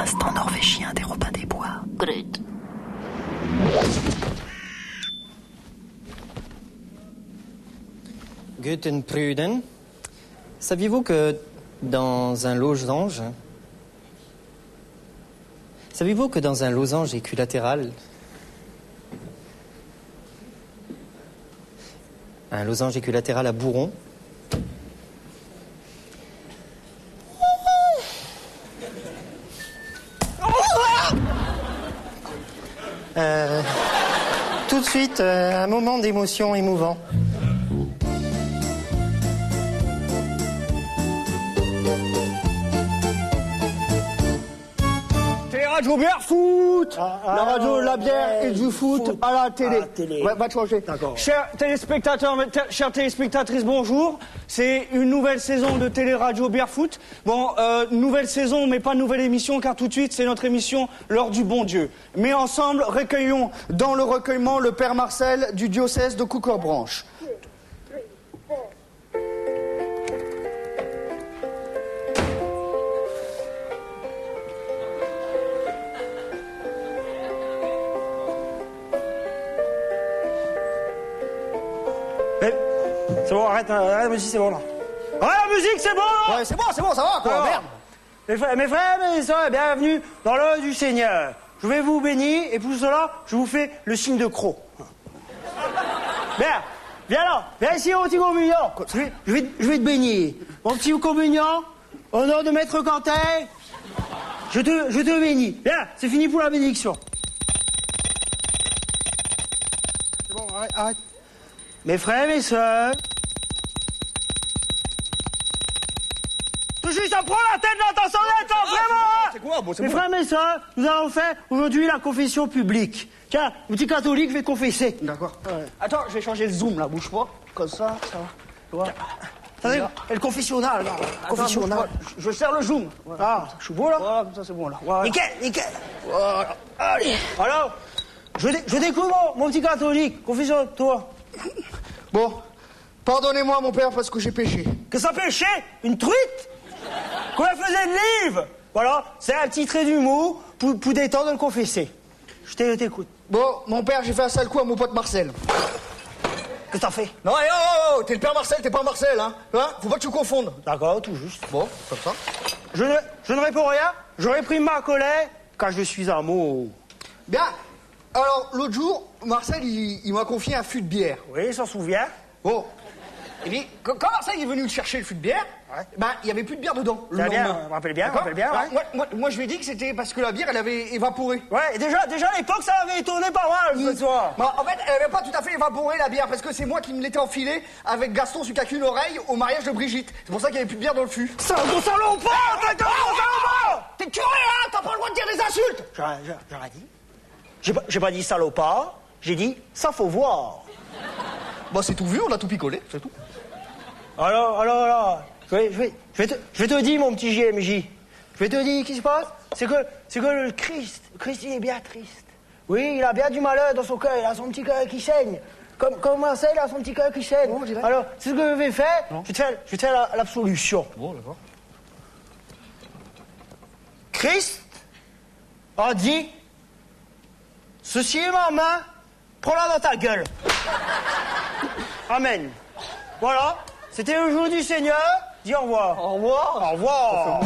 L'instant norvégien des Robins des Bois. Grut. Guten Pruden. Saviez-vous que dans un losange... Saviez-vous que dans un losange équilatéral... Un losange équilatéral à bourron... tout de suite, un moment d'émotion émouvant. Radio bière foot, la radio, la bière et du foot à la télé. Ouais, va te changer. D'accord. Chers téléspectateurs, chères téléspectatrices, bonjour. C'est une nouvelle saison de télé radio bière foot. Bon, nouvelle saison, mais pas nouvelle émission, car tout de suite, c'est notre émission L'heure du bon Dieu. Mais ensemble, recueillons dans le recueillement le Père Marcel du diocèse de Coucorbranche. C'est bon, arrête la musique, c'est bon là. Arrête la musique, c'est bon là. Ouais, c'est bon, ça va, quoi, Alors, merde. Mes frères, mes sœurs, bienvenue dans l'œuvre du Seigneur. Je vais vous bénir et pour cela, je vous fais le signe de croc. Bien, viens là, viens ici mon petit communion. Je vais te bénir. Mon petit communion, au nom de Maître Quentin, je te bénis. Bien, c'est fini pour la bénédiction. C'est bon, arrête. Mes frères, mes sœurs, tout juste, ça prend la tête dans ta sonnette, hein, vraiment hein. C'est quoi? Bon, c'est Mes bon. frères, mes sœurs, nous allons faire aujourd'hui la confession publique. Tiens, le petit catholique va confesser. D'accord. Ouais. Attends, je vais changer le zoom, là, bouge pas. Comme ça va. Tu vois? Attendez, et le confessionnal, là. Attends, Confessionnal. bouge pas. Je serre le zoom. Voilà. Ah, je suis beau, là. Voilà, comme ça, c'est bon, là. Voilà. Nickel. Voilà. Allez. Alors, je découvre mon petit catholique. Confession, toi. Bon, pardonnez-moi, mon père, parce que j'ai péché. Que ça péché? Une truite? Qu'on la faisait de livre? Voilà, c'est un petit trait d'humour pour détendre le confesser. Je t'écoute. Bon, mon père, j'ai fait un sale coup à mon pote Marcel. Qu'est-ce que t'as fait? Non, t'es le père Marcel, t'es pas Marcel, hein. Faut pas que tu confondes. D'accord, tout juste. Bon, comme ça. Je ne réponds rien. Je réprime ma colère car je suis un mot. Bien. Alors, l'autre jour, Marcel, il m'a confié un fût de bière. Oui, s'en souvient. Bon. Et puis, quand Marcel est venu me chercher le fût de bière, Ouais. ben, il y avait plus de bière dedans. Le Très bien, lendemain. je me rappelle bien, D'accord. ouais. Alors, moi, je lui ai dit que c'était parce que la bière, elle avait évaporé. Ouais, et déjà à l'époque, ça avait étonné pas mal, ce soir. Bon, en fait, elle avait pas tout à fait évaporé, la bière, parce que c'est moi qui me l'étais enfilée avec Gaston sur qu'une oreille au mariage de Brigitte. C'est pour ça qu'il y avait plus de bière dans le fût. Gros salopard! T'es curé, hein. T'as pas le droit de dire des insultes. J'aurais dit. J'ai pas dit salopard, j'ai dit ça faut voir. Bah, c'est tout vu, on a tout picolé, c'est tout. Alors, je vais te dire, mon petit JMJ. Je vais te dire, qu'est-ce qui se passe? C'est que le Christ, il est bien triste. Oui, il a bien du malheur dans son cœur, il a son petit cœur qui saigne. Comme Marcel, il a son petit cœur qui saigne. Bon, je dirais. Alors, c'est ce que je vais faire, je vais te faire l'absolution. Bon, d'accord. Christ a dit, ceci est ma main, prends-la dans ta gueule. Amen. Voilà, c'était le jour du Seigneur, dis au revoir. Au revoir. Au revoir.